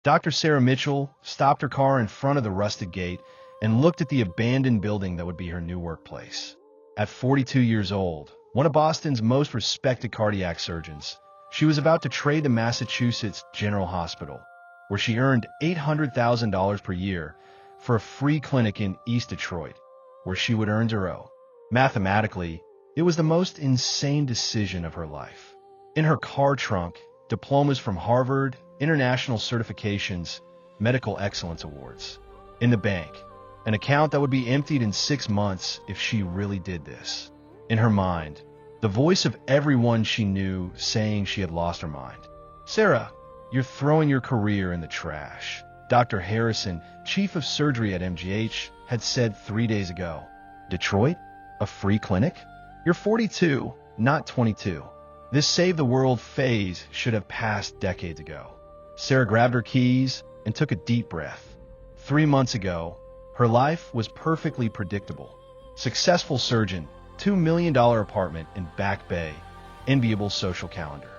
Dr. Sarah Mitchell stopped her car in front of the rusted gate and looked at the abandoned building that would be her new workplace. At 42 years old, one of Boston's most respected cardiac surgeons, she was about to trade to Massachusetts General Hospital, where she earned $800,000 per year, for a free clinic in East Detroit, where she would earn zero. Mathematically, it was the most insane decision of her life. In her car trunk, diplomas from Harvard, international certifications, medical excellence awards. In the bank, an account that would be emptied in 6 months if she really did this. In her mind, the voice of everyone she knew saying she had lost her mind. "Sarah, you're throwing your career in the trash," Dr. Harrison, chief of surgery at MGH, had said 3 days ago. "Detroit? A free clinic? You're 42, not 22. This save the world phase should have passed decades ago." Sarah grabbed her keys and took a deep breath. 3 months ago, her life was perfectly predictable. Successful surgeon, $2 million apartment in Back Bay, enviable social calendar.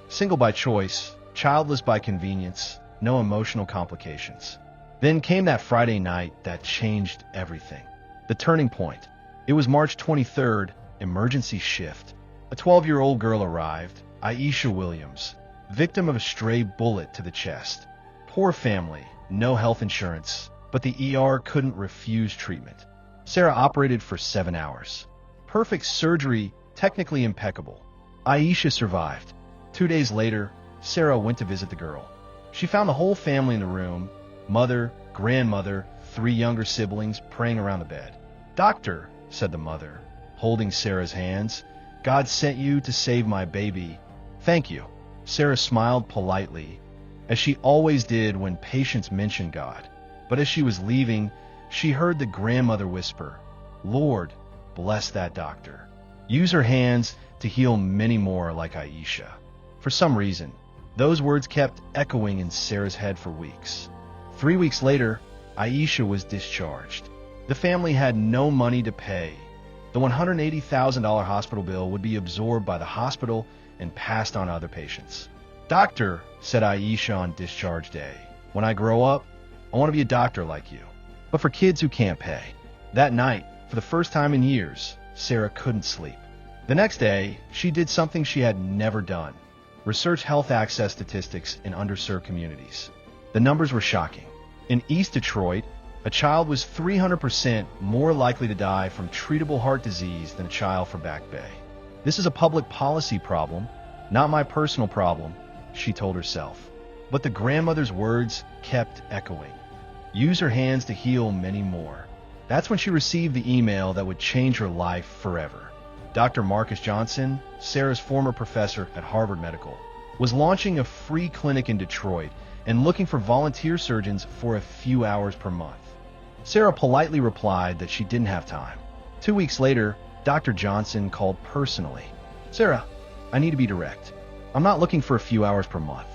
Single by choice, childless by convenience, no emotional complications. Then came that Friday night that changed everything. The turning point. It was March 23rd, emergency shift. A 12-year-old girl arrived, Aisha Williams, victim of a stray bullet to the chest. Poor family, no health insurance, but the ER couldn't refuse treatment. Sarah operated for 7 hours. Perfect surgery, technically impeccable. Aisha survived. 2 days later, Sarah went to visit the girl. She found the whole family in the room, mother, grandmother, 3 younger siblings praying around the bed. "Doctor," said the mother, holding Sarah's hands, "God sent you to save my baby. Thank you." Sarah smiled politely, as she always did when patients mentioned God. But as she was leaving, she heard the grandmother whisper, "Lord, bless that doctor. Use her hands to heal many more like Aisha." For some reason, those words kept echoing in Sarah's head for weeks. 3 weeks later, Aisha was discharged. The family had no money to pay. The $180,000 hospital bill would be absorbed by the hospital and passed on to other patients. "Doctor," said Aisha on discharge day, "when I grow up, I want to be a doctor like you, but for kids who can't pay." That night, for the first time in years, Sarah couldn't sleep. The next day, she did something she had never done: research health access statistics in underserved communities. The numbers were shocking. In East Detroit, a child was 300% more likely to die from treatable heart disease than a child from Back Bay. "This is a public policy problem, not my personal problem," she told herself. But the grandmother's words kept echoing. Use her hands to heal many more. That's when she received the email that would change her life forever. Dr. Marcus Johnson, Sarah's former professor at Harvard Medical, was launching a free clinic in Detroit and looking for volunteer surgeons for a few hours per month. Sarah politely replied that she didn't have time. 2 weeks later, Dr. Johnson called personally. "Sarah, I need to be direct. I'm not looking for a few hours per month.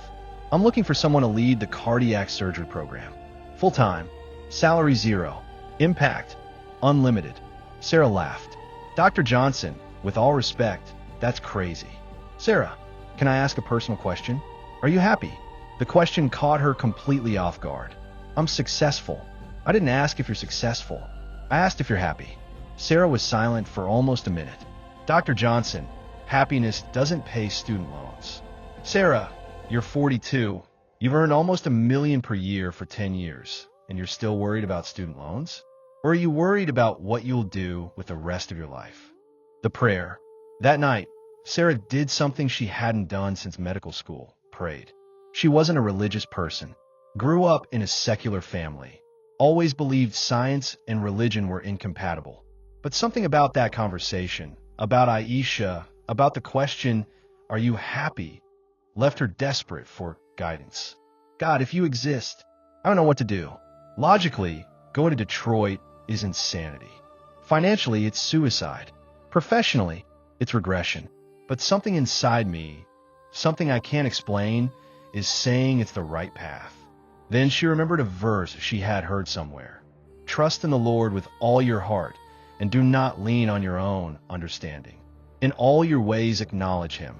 I'm looking for someone to lead the cardiac surgery program. Full-time, salary zero, impact, unlimited." Sarah laughed. "Dr. Johnson, with all respect, that's crazy." "Sarah, can I ask a personal question? Are you happy?" The question caught her completely off guard. "I'm successful." "I didn't ask if you're successful. I asked if you're happy." Sarah was silent for almost a minute. "Dr. Johnson, happiness doesn't pay student loans." "Sarah, you're 42. You've earned almost $1 million per year for 10 years, and you're still worried about student loans? Or are you worried about what you'll do with the rest of your life?" The prayer. That night, Sarah did something she hadn't done since medical school: prayed. She wasn't a religious person. Grew up in a secular family. Always believed science and religion were incompatible. But something about that conversation, about Aisha, about the question, "Are you happy?" left her desperate for guidance. "God, if you exist, I don't know what to do. Logically, going to Detroit is insanity. Financially, it's suicide. Professionally, it's regression. But something inside me, something I can't explain, is saying it's the right path." Then she remembered a verse she had heard somewhere. "Trust in the Lord with all your heart, and do not lean on your own understanding. In all your ways acknowledge him,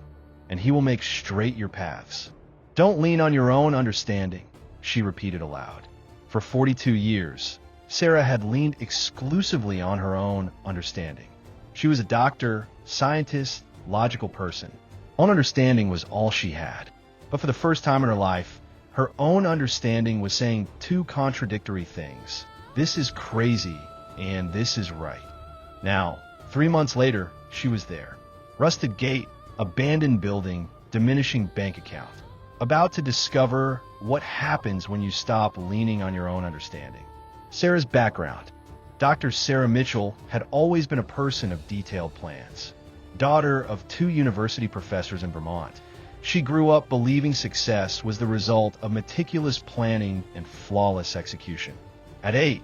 and he will make straight your paths." Don't lean on your own understanding. she repeated aloud. For 42 years, Sarah had leaned exclusively on her own understanding. She was a doctor, scientist, logical person. Own understanding was all she had. But for the first time in her life, her own understanding was saying two contradictory things. This is crazy, and this is right. Now, 3 months later, she was there. Rusted gate, abandoned building, diminishing bank account. About to discover what happens when you stop leaning on your own understanding. Sarah's background. Dr. Sarah Mitchell had always been a person of detailed plans. Daughter of 2 university professors in Vermont, she grew up believing success was the result of meticulous planning and flawless execution. At 8,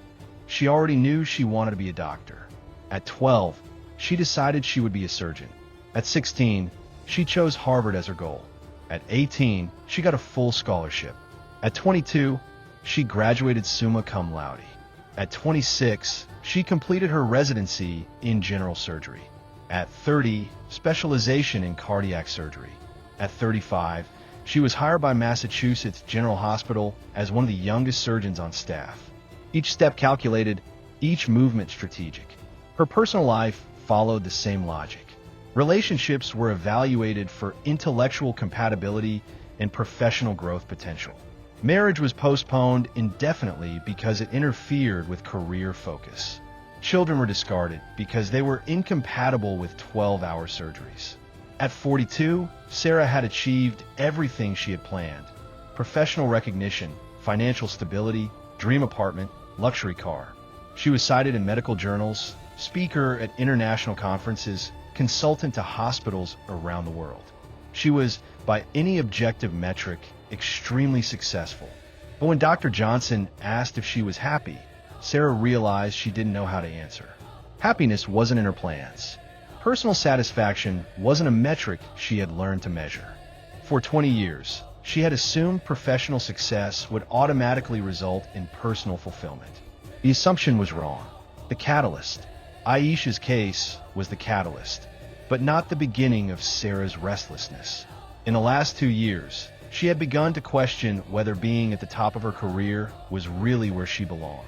she already knew she wanted to be a doctor. At 12, she decided she would be a surgeon. At 16, she chose Harvard as her goal. At 18, she got a full scholarship. At 22, she graduated summa cum laude. At 26, she completed her residency in general surgery. At 30, specialization in cardiac surgery. At 35, she was hired by Massachusetts General Hospital as one of the youngest surgeons on staff. Each step calculated, each movement strategic. Her personal life followed the same logic. Relationships were evaluated for intellectual compatibility and professional growth potential. Marriage was postponed indefinitely because it interfered with career focus. Children were discarded because they were incompatible with 12-hour surgeries. At 42, Sarah had achieved everything she had planned. Professional recognition, financial stability, dream apartment, luxury car. She was cited in medical journals, speaker at international conferences, consultant to hospitals around the world. She was, by any objective metric, extremely successful. But when Dr. Johnson asked if she was happy, Sarah realized she didn't know how to answer. Happiness wasn't in her plans. Personal satisfaction wasn't a metric she had learned to measure. For 20 years, she had assumed professional success would automatically result in personal fulfillment. The assumption was wrong. The catalyst, Aisha's case, was the catalyst, but not the beginning of Sarah's restlessness. In the last 2 years, she had begun to question whether being at the top of her career was really where she belonged.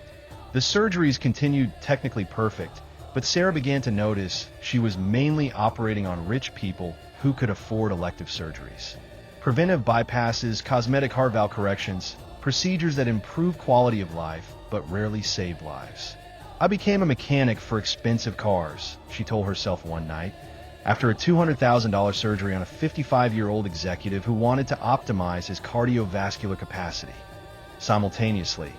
The surgeries continued technically perfect, but Sarah began to notice she was mainly operating on rich people who could afford elective surgeries. Preventive bypasses, cosmetic heart valve corrections, procedures that improve quality of life but rarely save lives. I became a mechanic for expensive cars, she told herself one night, after a $200,000 surgery on a 55-year-old executive who wanted to optimize his cardiovascular capacity. Simultaneously,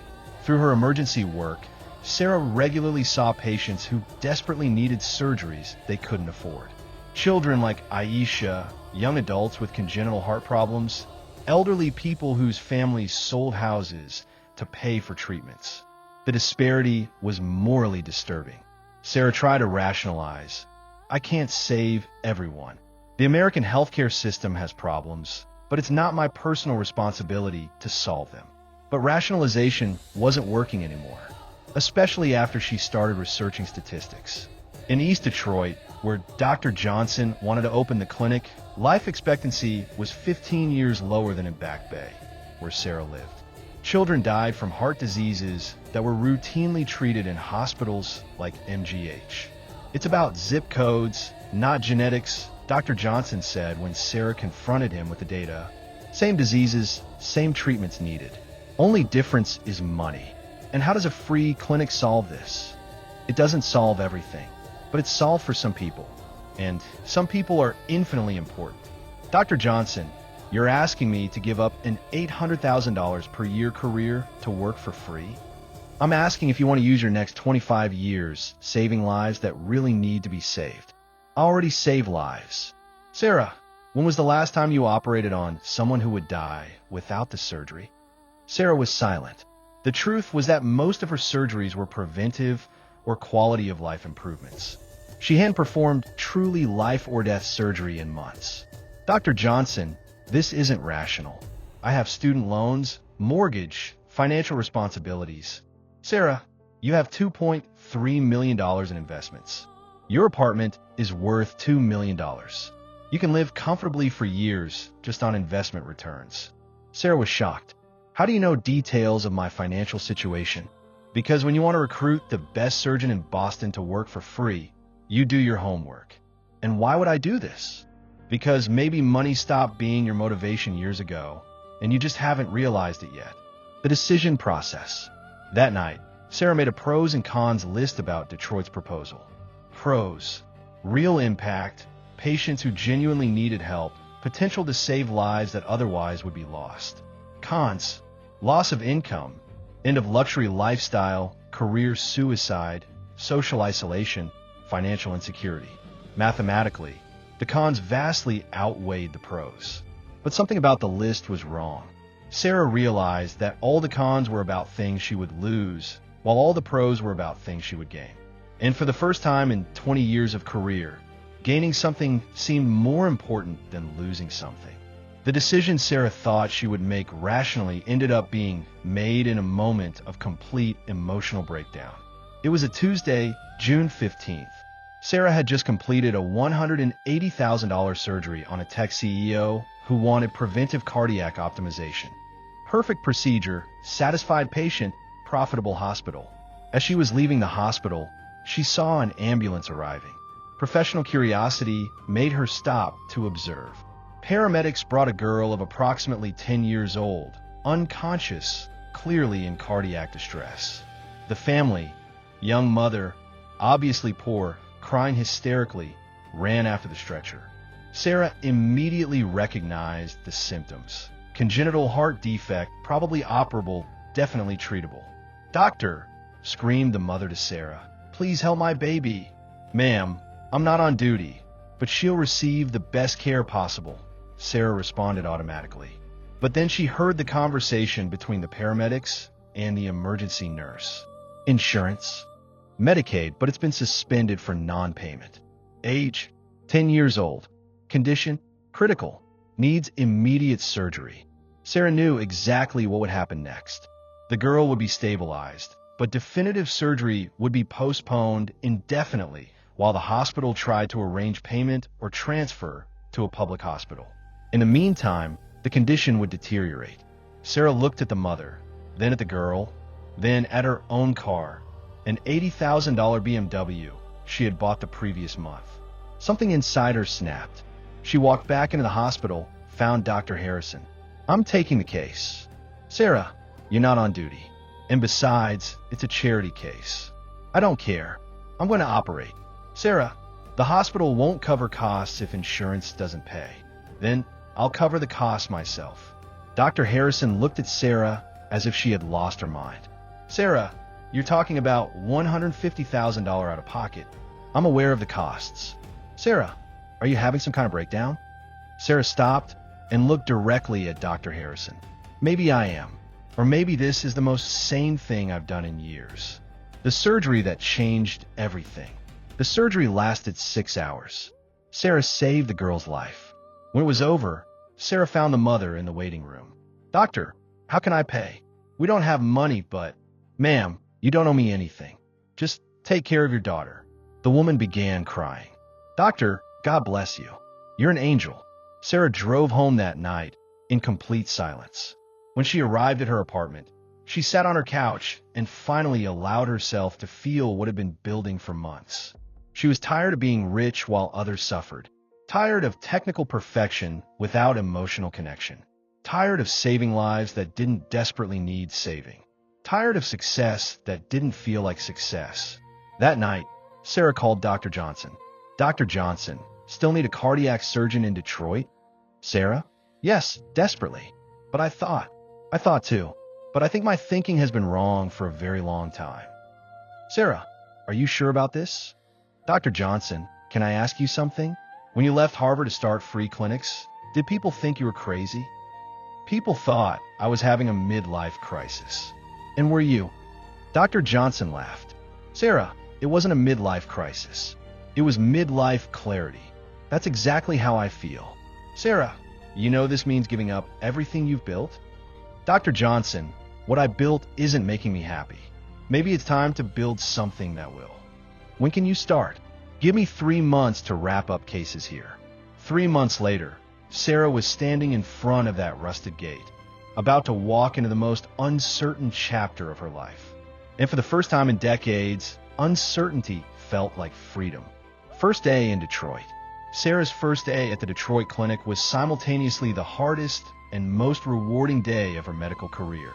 through her emergency work, Sarah regularly saw patients who desperately needed surgeries they couldn't afford. Children like Aisha, young adults with congenital heart problems, elderly people whose families sold houses to pay for treatments. The disparity was morally disturbing. Sarah tried to rationalize, I can't save everyone. The American healthcare system has problems, but it's not my personal responsibility to solve them. But rationalization wasn't working anymore, especially after she started researching statistics. In East Detroit, where Dr. Johnson wanted to open the clinic, life expectancy was 15 years lower than in Back Bay, where Sarah lived. Children died from heart diseases that were routinely treated in hospitals like MGH. It's about zip codes, not genetics, Dr. Johnson said when Sarah confronted him with the data. Same diseases, same treatments needed. Only difference is money. And how does a free clinic solve this? It doesn't solve everything, but it's solved for some people. And some people are infinitely important. Dr. Johnson, you're asking me to give up an $800,000 per year career to work for free? I'm asking if you want to use your next 25 years saving lives that really need to be saved. I already save lives. Sarah, when was the last time you operated on someone who would die without the surgery? Sarah was silent. The truth was that most of her surgeries were preventive or quality of life improvements. She hadn't performed truly life or death surgery in months. Dr. Johnson, this isn't rational. I have student loans, mortgage, financial responsibilities. Sarah, you have $2.3 million in investments. Your apartment is worth $2 million. You can live comfortably for years just on investment returns. Sarah was shocked. How do you know details of my financial situation? Because when you want to recruit the best surgeon in Boston to work for free, you do your homework. And why would I do this? Because maybe money stopped being your motivation years ago, and you just haven't realized it yet. The decision process. That night, Sarah made a pros and cons list about Detroit's proposal. Pros: real impact, patients who genuinely needed help, potential to save lives that otherwise would be lost. Cons: loss of income, end of luxury lifestyle, career suicide, social isolation, financial insecurity. Mathematically, the cons vastly outweighed the pros. But something about the list was wrong. Sarah realized that all the cons were about things she would lose, while all the pros were about things she would gain. And for the first time in 20 years of career, gaining something seemed more important than losing something. The decision Sarah thought she would make rationally ended up being made in a moment of complete emotional breakdown. It was a Tuesday, June 15th. Sarah had just completed a $180,000 surgery on a tech CEO who wanted preventive cardiac optimization. Perfect procedure, satisfied patient, profitable hospital. As she was leaving the hospital, she saw an ambulance arriving. Professional curiosity made her stop to observe. Paramedics brought a girl of approximately 10 years old, unconscious, clearly in cardiac distress. The family, young mother, obviously poor, crying hysterically, ran after the stretcher. Sarah immediately recognized the symptoms. Congenital heart defect, probably operable, definitely treatable. "Doctor," screamed the mother to Sarah, "please help my baby." "Ma'am, I'm not on duty, but she'll receive the best care possible," Sarah responded automatically. But then she heard the conversation between the paramedics and the emergency nurse. "Insurance? Medicaid, but it's been suspended for non-payment. Age? 10 years old. Condition? Critical. Needs immediate surgery." Sarah knew exactly what would happen next. The girl would be stabilized, but definitive surgery would be postponed indefinitely while the hospital tried to arrange payment or transfer to a public hospital. In the meantime, the condition would deteriorate. Sarah looked at the mother, then at the girl, then at her own car, an $80,000 BMW she had bought the previous month. Something inside her snapped. She walked back into the hospital, found Dr. Harrison. "I'm taking the case." "Sarah, you're not on duty. And besides, it's a charity case." "I don't care. I'm going to operate." "Sarah, the hospital won't cover costs if insurance doesn't pay." "Then I'll cover the costs myself." Dr. Harrison looked at Sarah as if she had lost her mind. "Sarah, you're talking about $150,000 out of pocket. I'm aware of the costs." "Sarah, are you having some kind of breakdown?" Sarah stopped and looked directly at Dr. Harrison. "Maybe I am. Or maybe this is the most sane thing I've done in years." The surgery that changed everything. The surgery lasted 6 hours. Sarah saved the girl's life. When it was over, Sarah found the mother in the waiting room. "Doctor, how can I pay? We don't have money, but..." "Ma'am, you don't owe me anything. Just take care of your daughter." The woman began crying. "Doctor, God bless you. You're an angel." Sarah drove home that night in complete silence. When she arrived at her apartment, she sat on her couch and finally allowed herself to feel what had been building for months. She was tired of being rich while others suffered. Tired of technical perfection without emotional connection. Tired of saving lives that didn't desperately need saving. Tired of success that didn't feel like success. That night, Sarah called Dr. Johnson. "Dr. Johnson, still need a cardiac surgeon in Detroit?" "Sarah? Yes, desperately. But I thought too. But I think my thinking has been wrong for a very long time." "Sarah, are you sure about this?" "Dr. Johnson, can I ask you something? When you left Harvard to start free clinics, did people think you were crazy?" "People thought I was having a midlife crisis." "And were you?" Dr. Johnson laughed. "Sarah, it wasn't a midlife crisis. It was midlife clarity. That's exactly how I feel." "Sarah, you know this means giving up everything you've built?" "Dr. Johnson, what I built isn't making me happy. Maybe it's time to build something that will." "When can you start?" "Give me 3 months to wrap up cases here." 3 months later, Sarah was standing in front of that rusted gate. about to walk into the most uncertain chapter of her life. And for the first time in decades, uncertainty felt like freedom. First day in Detroit. Sarah's first day at the Detroit clinic was simultaneously the hardest and most rewarding day of her medical career.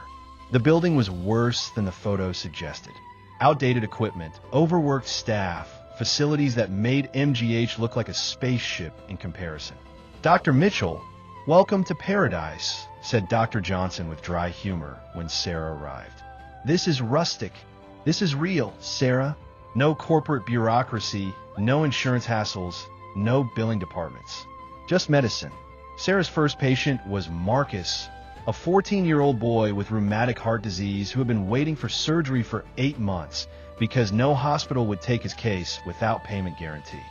The building was worse than the photos suggested. Outdated equipment, overworked staff, facilities that made MGH look like a spaceship in comparison. Dr. Mitchell, welcome to paradise, said Dr. Johnson with dry humor when Sarah arrived. This is rustic. This is real, Sarah. No corporate bureaucracy, no insurance hassles, no billing departments. Just medicine. Sarah's first patient was Marcus, a 14-year-old boy with rheumatic heart disease who had been waiting for surgery for 8 months because no hospital would take his case without payment guarantee.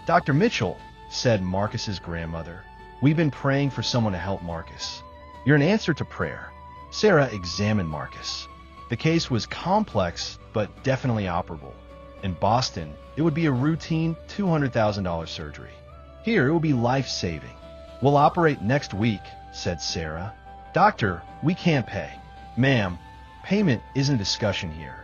Dr. Mitchell, said Marcus's grandmother, we've been praying for someone to help Marcus. You're an answer to prayer. Sarah examined Marcus. The case was complex, but definitely operable. In Boston, it would be a routine $200,000 surgery. Here, it will be life-saving. We'll operate next week, said Sarah. Doctor, we can't pay. Ma'am, payment isn't a discussion here.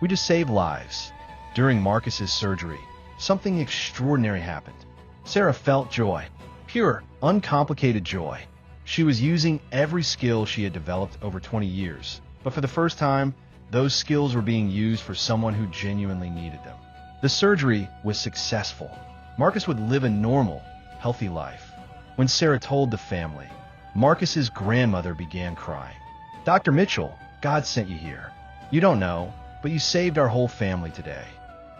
We just save lives. During Marcus's surgery, something extraordinary happened. Sarah felt joy. Pure, uncomplicated joy. She was using every skill she had developed over 20 years, but for the first time, those skills were being used for someone who genuinely needed them. The surgery was successful. Marcus would live a normal, healthy life. When Sarah told the family, Marcus's grandmother began crying. Dr. Mitchell, God sent you here. You don't know, but you saved our whole family today.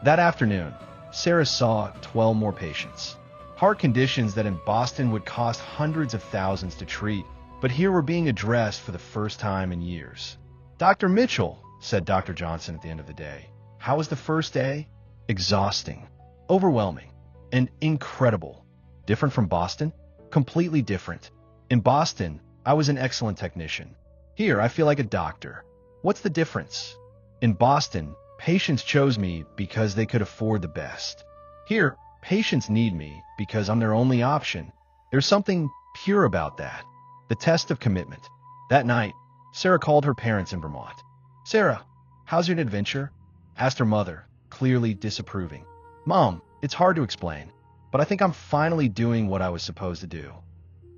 That afternoon, Sarah saw 12 more patients. Heart conditions that in Boston would cost hundreds of thousands to treat, but here were being addressed for the first time in years. Dr. Mitchell, said Dr. Johnson at the end of the day, how was the first day? Exhausting, overwhelming, and incredible. Different from Boston? Completely different. In Boston, I was an excellent technician. Here, I feel like a doctor. What's the difference? In Boston, patients chose me because they could afford the best. Here, patients need me because I'm their only option. There's something pure about that. The test of commitment. That night, Sarah called her parents in Vermont. Sarah, how's your adventure? Asked her mother, clearly disapproving. Mom, it's hard to explain, but I think I'm finally doing what I was supposed to do.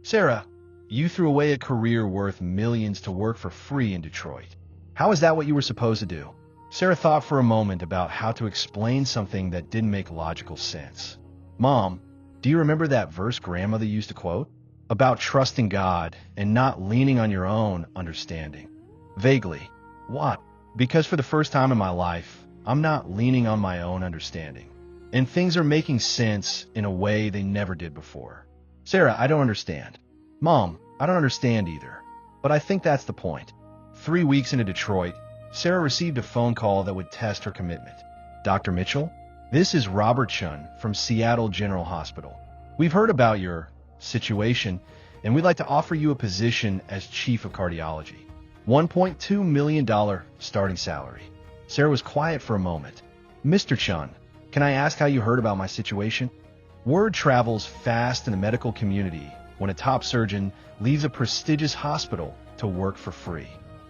Sarah, you threw away a career worth millions to work for free in Detroit. How is that what you were supposed to do? Sarah thought for a moment about how to explain something that didn't make logical sense. Mom, do you remember that verse grandmother used to quote? About trusting God and not leaning on your own understanding. Vaguely. What? Because for the first time in my life, I'm not leaning on my own understanding. And things are making sense in a way they never did before. Sarah, I don't understand. Mom, I don't understand either. But I think that's the point. 3 weeks into Detroit, Sarah received a phone call that would test her commitment. Dr. Mitchell, this is Robert Chun from Seattle General Hospital. We've heard about your situation, and we'd like to offer you a position as Chief of Cardiology. $1.2 million starting salary. Sarah was quiet for a moment. Mr. Chun, can I ask how you heard about my situation? Word travels fast in the medical community when a top surgeon leaves a prestigious hospital to work for free.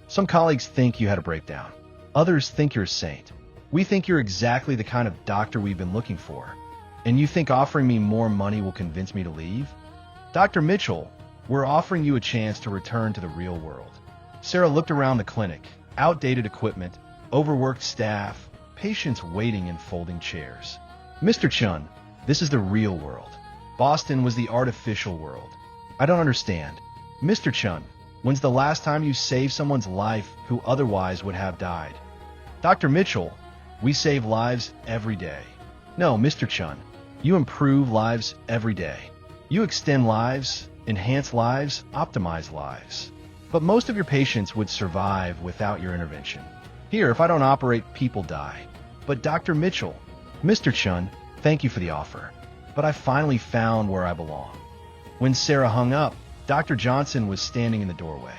Some colleagues think you had a breakdown. Others think you're a saint. We think you're exactly the kind of doctor we've been looking for. And you think offering me more money will convince me to leave? Dr. Mitchell, we're offering you a chance to return to the real world. Sarah looked around the clinic. Outdated equipment, overworked staff, patients waiting in folding chairs. Mr. Chun, this is the real world. Boston was the artificial world. I don't understand. Mr. Chun, when's the last time you saved someone's life who otherwise would have died? Dr. Mitchell, we save lives every day. No, Mr. Chun, you improve lives every day. You extend lives, enhance lives, optimize lives. But most of your patients would survive without your intervention. Here, if I don't operate, people die. But Dr. Mitchell, Mr. Chun, thank you for the offer. But I finally found where I belong. When Sarah hung up, Dr. Johnson was standing in the doorway.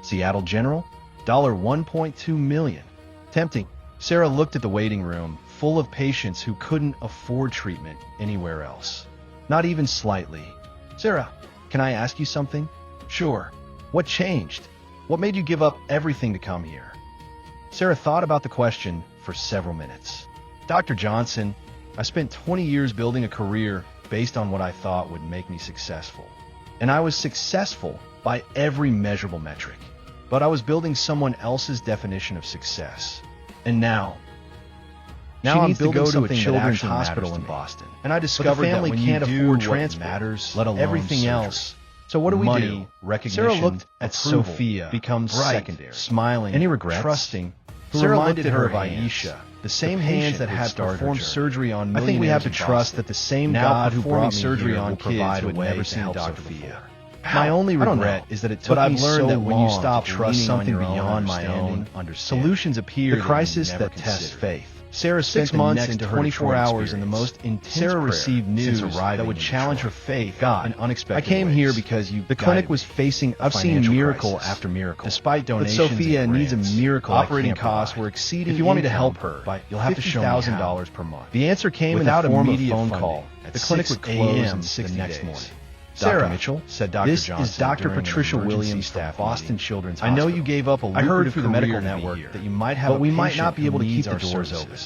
Seattle General, $1.2 million. Tempting. Sarah looked at the waiting room, full of patients who couldn't afford treatment anywhere else. Not even slightly. Sarah, can I ask you something? Sure. What changed? What made you give up everything to come here? Sarah thought about the question for several minutes. Dr. Johnson, I spent 20 years building a career based on what I thought would make me successful. And I was successful by every measurable metric. But I was building someone else's definition of success. And now I'm building to a children's hospital in Boston. And I discovered that when you do what matters, let alone everything else. So what do we do? Recognition, Sarah looked at Sophia, becomes secondary, smiling, any regrets, trusting. Who reminded her of Aisha, the same hands that had performed surgery on millionaires. I think we have to trust that the same God who brought surgery on kids would never see Dr. Sophia. My only regret is that it took me so long when you stop trust something beyond my own understanding. Solutions appear. The crisis that tests faith. Sarah spent 6 months into 24 hours in the most intense Sarah received news that would challenge her faith in unexpected ways. I came here because the clinic was facing I've seen miracle after miracle. Despite donations, but Sophia needs a miracle. Operating costs were exceeding. If you want me to help her, you'll have to show me $50,000 per month. The answer came without in the form of a phone call. The clinic would close the next morning. Sarah Mitchell, said Dr. This Johnson, is Dr. Patricia Williams from Boston Children's Hospital. I know you gave up a lucrative through the medical network that you might have, but we might not be able to keep the doors open.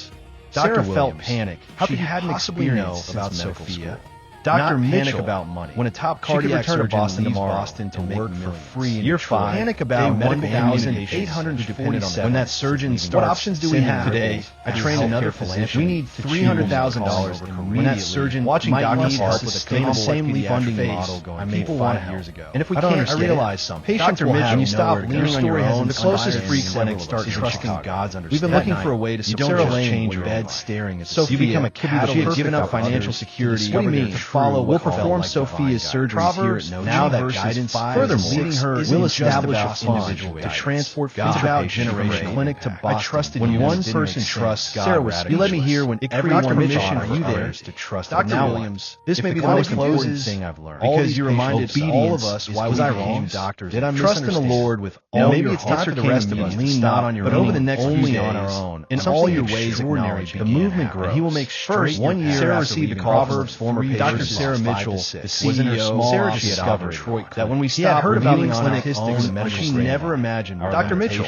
Sarah felt panic. How could you possibly know about Sophia? Dr. Mitchell about money. When a top cardiac surgeon Boston leaves Boston to work for free in year 5, panic about medical $1,847. When that surgeon starts, what options do we have today? I trained another physician. We need $300,000 when that surgeon watching doctors help with a same funding model I made 5 years ago. And if we can't, I realize something. Patients will have you stop leaning on your own. The closest free clinic start trusting God's understanding. We've been looking for a way to Sarah Lane in bed staring at Sophia. You become a catalyst. She had given up financial security. What do you mean? We'll perform Sophia's surgeries here at no now that guidance. Furthermore, leading her will establish a fund to transport about generation clinic to Boston. I trusted when one person trusts God. Sarah was. You let me hear when everyone mission are you there to trust Dr. Williams. This may be the most important thing I've learned because you reminded all of us why was I wrong? Doctors, did I trust in the Lord with all? Maybe it's not for the rest of us. Lean not on your own, but over the next few days, on our own. In all your ways, acknowledge the movement grows. He will make straight. 1 year Sarah received a call from former Dr. Sarah Mitchell, the CEO, was in her small Sarah discovered that when we stopped heard about the statistics, she never imagined. Dr. Mitchell,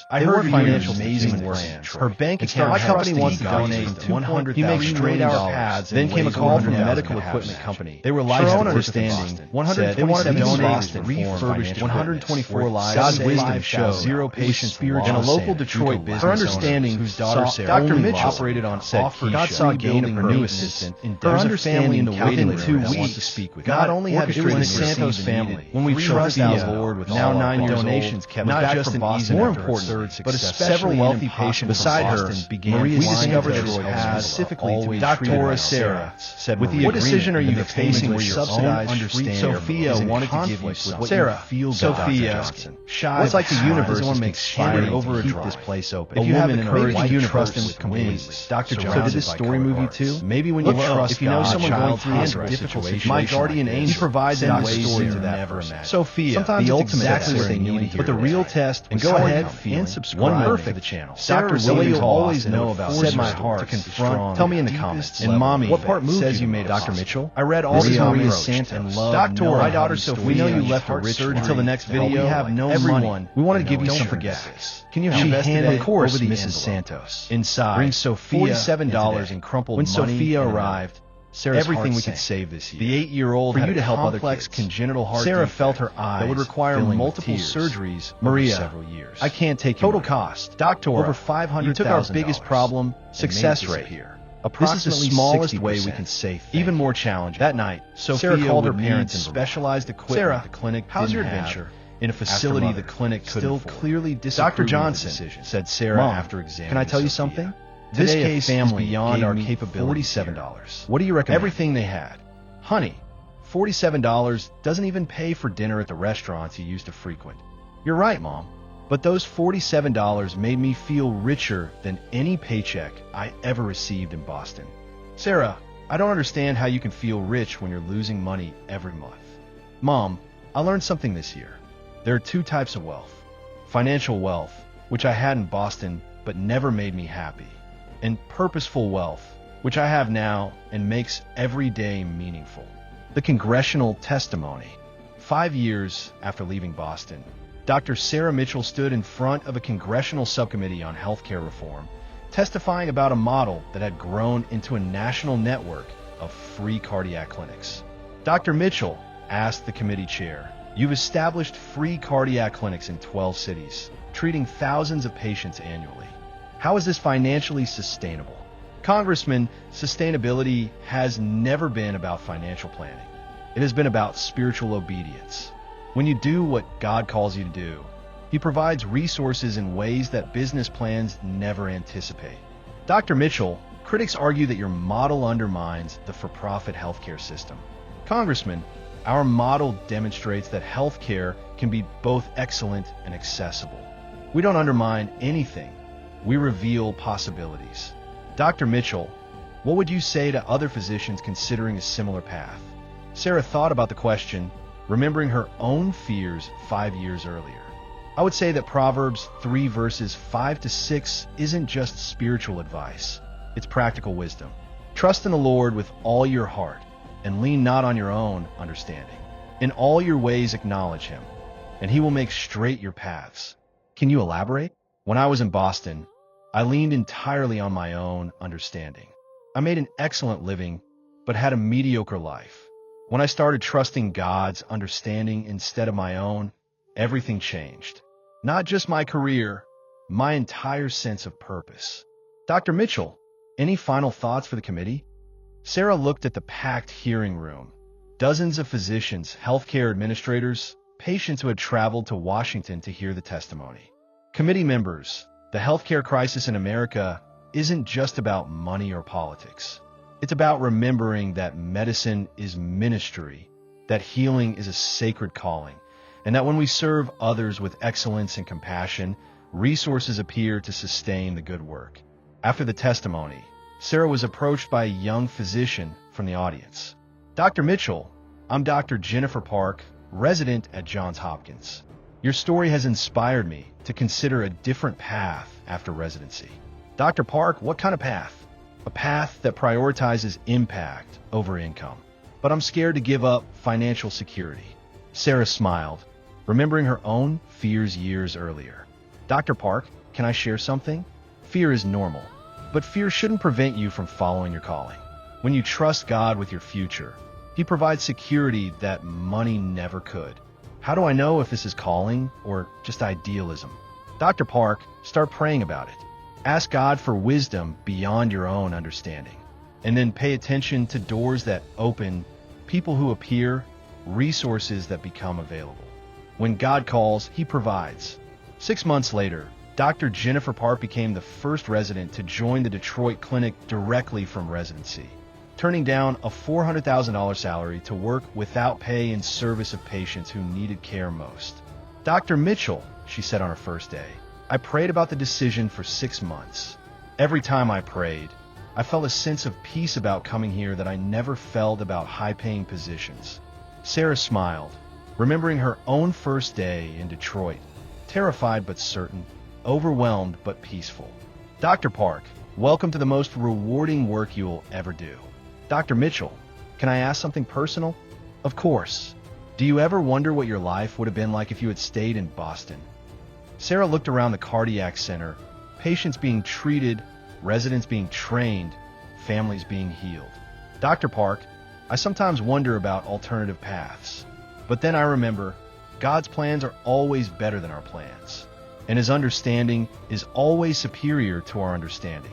I heard financial amazing plans. Her bank account. My company wants to donate $100,000. He makes straight-hour pads. Then came a call from a medical equipment company. They were licensed for understanding. 127 donated refurbished 124 lives. God's wisdom shows 0 patients and a local Detroit business. Her understanding, whose daughter Sarah, Dr. Mitchell, operated on offered. God saw gain in her new assistant. Her understanding in the waiting room 2 weeks to speak with. God only had to do in Santos family. When we trust the Lord with now 9 years donations kept not just in Boston, more important, but several wealthy patients beside her began. We discovered that it has specifically Dr. Sarah said, "With the what decision are you facing where you're subsidized free?" Sophia wanted to give you Sarah. Sophia, shy. It's like the universe makes handed over a heat this place open. If you have the courage to trust him completely, Dr. Johnson. So did this story move you too? Maybe when you trust, if you know someone going through a difficult situation, my guardian angel provides in ways you never imagine. Sophia, sometimes the ultimate exactly what they need to but the real test. And go ahead and subscribe to the channel. Dr. Williams always know about said my heart to confront. Tell me in the comments. And mommy, what part moved says you made Dr. Mitchell? I read all the Maria Santa and love. Doctor, my daughter Sophia. We know you left her rich until the next video. We have no money. We want to give you some. Don't forget this. Can you help us today? Of course, Mrs. Santos. Inside, brings Sophia $47 in crumpled money. When Sophia arrived, Sarah's everything we could save this year. The 8-year-old for you to help complex congenital heart. Sarah felt her eyes that would require multiple surgeries. Maria, several years. I can't take total cost. Doctor, over $500,000. You took our biggest problem, success rate here. Approximately this is the smallest way we can save things. Even more challenging. That night, Sophia called her parents and specialized equipment. Sarah, the clinic how's your adventure? In a facility the clinic still clearly disapproved. Dr. Johnson, said Sarah after examining. Can I tell you something? This case is beyond our capabilities. $47. What do you recommend? Everything they had. Honey, $47 doesn't even pay for dinner at the restaurants you used to frequent. You're right, Mom. But those $47 made me feel richer than any paycheck I ever received in Boston. Sarah, I don't understand how you can feel rich when you're losing money every month. Mom, I learned something this year. There are 2 types of wealth. Financial wealth, which I had in Boston but never made me happy. And purposeful wealth, which I have now and makes every day meaningful. The congressional testimony. 5 years after leaving Boston, Dr. Sarah Mitchell stood in front of a congressional subcommittee on healthcare reform, testifying about a model that had grown into a national network of free cardiac clinics. Dr. Mitchell asked the committee chair, "You've established free cardiac clinics in 12 cities, treating thousands of patients annually. How is this financially sustainable?" Congressman, sustainability has never been about financial planning. It has been about spiritual obedience. When you do what God calls you to do, He provides resources in ways that business plans never anticipate. Dr. Mitchell, critics argue that your model undermines the for-profit healthcare system. Congressman, our model demonstrates that healthcare can be both excellent and accessible. We don't undermine anything. We reveal possibilities. Dr. Mitchell, what would you say to other physicians considering a similar path? Sarah thought about the question, remembering her own fears 5 years earlier. I would say that Proverbs 3 verses 5 to 6 isn't just spiritual advice. It's practical wisdom. Trust in the Lord with all your heart and lean not on your own understanding. In all your ways acknowledge Him, and He will make straight your paths. Can you elaborate? When I was in Boston, I leaned entirely on my own understanding. I made an excellent living, but had a mediocre life. When I started trusting God's understanding instead of my own, everything changed. Not just my career, my entire sense of purpose. Dr. Mitchell, any final thoughts for the committee? Sarah looked at the packed hearing room. Dozens of physicians, healthcare administrators, patients who had traveled to Washington to hear the testimony. Committee members, the healthcare crisis in America isn't just about money or politics. It's about remembering that medicine is ministry, that healing is a sacred calling, and that when we serve others with excellence and compassion, resources appear to sustain the good work. After the testimony, Sarah was approached by a young physician from the audience. "Dr. Mitchell, I'm Dr. Jennifer Park, resident at Johns Hopkins. Your story has inspired me to consider a different path after residency." "Dr. Park, what kind of path?" "A path that prioritizes impact over income. But I'm scared to give up financial security." Sarah smiled, remembering her own fears years earlier. "Dr. Park, can I share something? Fear is normal, but fear shouldn't prevent you from following your calling. When you trust God with your future, He provides security that money never could. How do I know if this is calling or just idealism?" "Dr. Park, start praying about it. Ask God for wisdom beyond your own understanding. And then pay attention to doors that open, people who appear, resources that become available. When God calls, He provides." 6 months later, Dr. Jennifer Park became the first resident to join the Detroit Clinic directly from residency, turning down a $400,000 salary to work without pay in service of patients who needed care most. "Dr. Mitchell," she said on her first day, "I prayed about the decision for 6 months. Every time I prayed, I felt a sense of peace about coming here that I never felt about high-paying positions." Sarah smiled, remembering her own first day in Detroit, terrified but certain, overwhelmed but peaceful. "Dr. Park, welcome to the most rewarding work you will ever do." "Dr. Mitchell, can I ask something personal?" "Of course. Do you ever wonder what your life would have been like if you had stayed in Boston?" Sarah looked around the cardiac center, patients being treated, residents being trained, families being healed. "Dr. Park, I sometimes wonder about alternative paths. But then I remember, God's plans are always better than our plans, and His understanding is always superior to our understanding.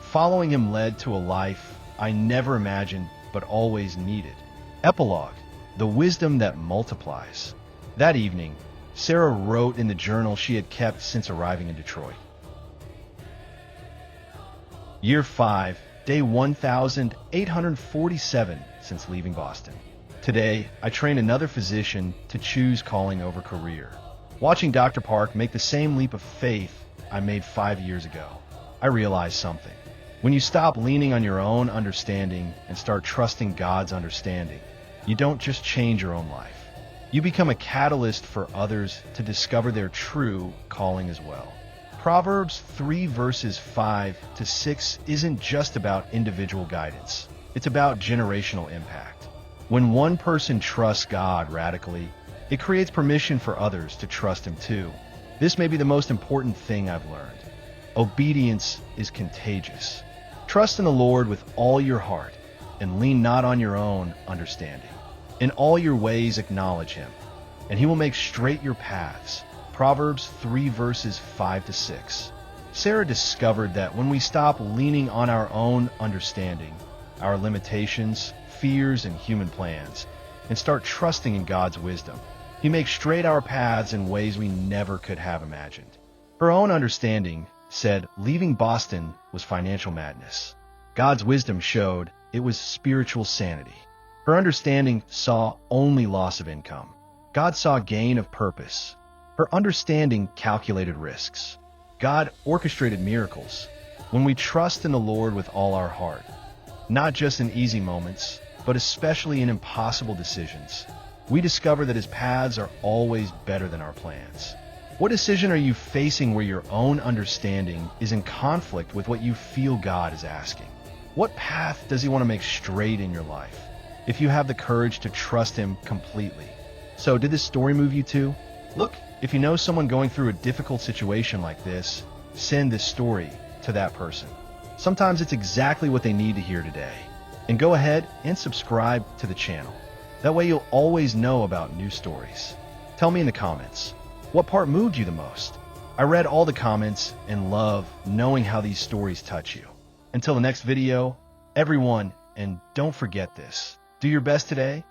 Following Him led to a life I never imagined but always needed." Epilogue, the wisdom that multiplies. That evening, Sarah wrote in the journal she had kept since arriving in Detroit. Year 5, day 1847 since leaving Boston. Today, I train another physician to choose calling over career. Watching Dr. Park make the same leap of faith I made 5 years ago, I realized something. When you stop leaning on your own understanding and start trusting God's understanding, you don't just change your own life. You become a catalyst for others to discover their true calling as well. Proverbs 3 verses 5 to 6 isn't just about individual guidance. It's about generational impact. When one person trusts God radically, It creates permission for others to trust him too. This may be the most important thing I've learned. Obedience is contagious. Trust in the Lord with all your heart and lean not on your own understanding. In all your ways acknowledge him, and he will make straight your paths. Proverbs 3 verses 5 to 6. Sarah discovered that when we stop leaning on our own understanding, our limitations, fears, and human plans, and start trusting in God's wisdom, he makes straight our paths in ways we never could have imagined. Her own understanding said leaving Boston was financial madness. God's wisdom showed it was spiritual sanity. Her understanding saw only loss of income. God saw gain of purpose. Her understanding calculated risks. God orchestrated miracles. When we trust in the Lord with all our heart, not just in easy moments, but especially in impossible decisions, we discover that his paths are always better than our plans. What decision are you facing where your own understanding is in conflict with what you feel God is asking? What path does he want to make straight in your life? If you have the courage to trust him completely. So, did this story move you too? Look, if you know someone going through a difficult situation like this, send this story to that person. Sometimes it's exactly what they need to hear today. And go ahead and subscribe to the channel. That way you'll always know about new stories. Tell me in the comments, what part moved you the most? I read all the comments and love knowing how these stories touch you. Until the next video, everyone, and don't forget this, do your best today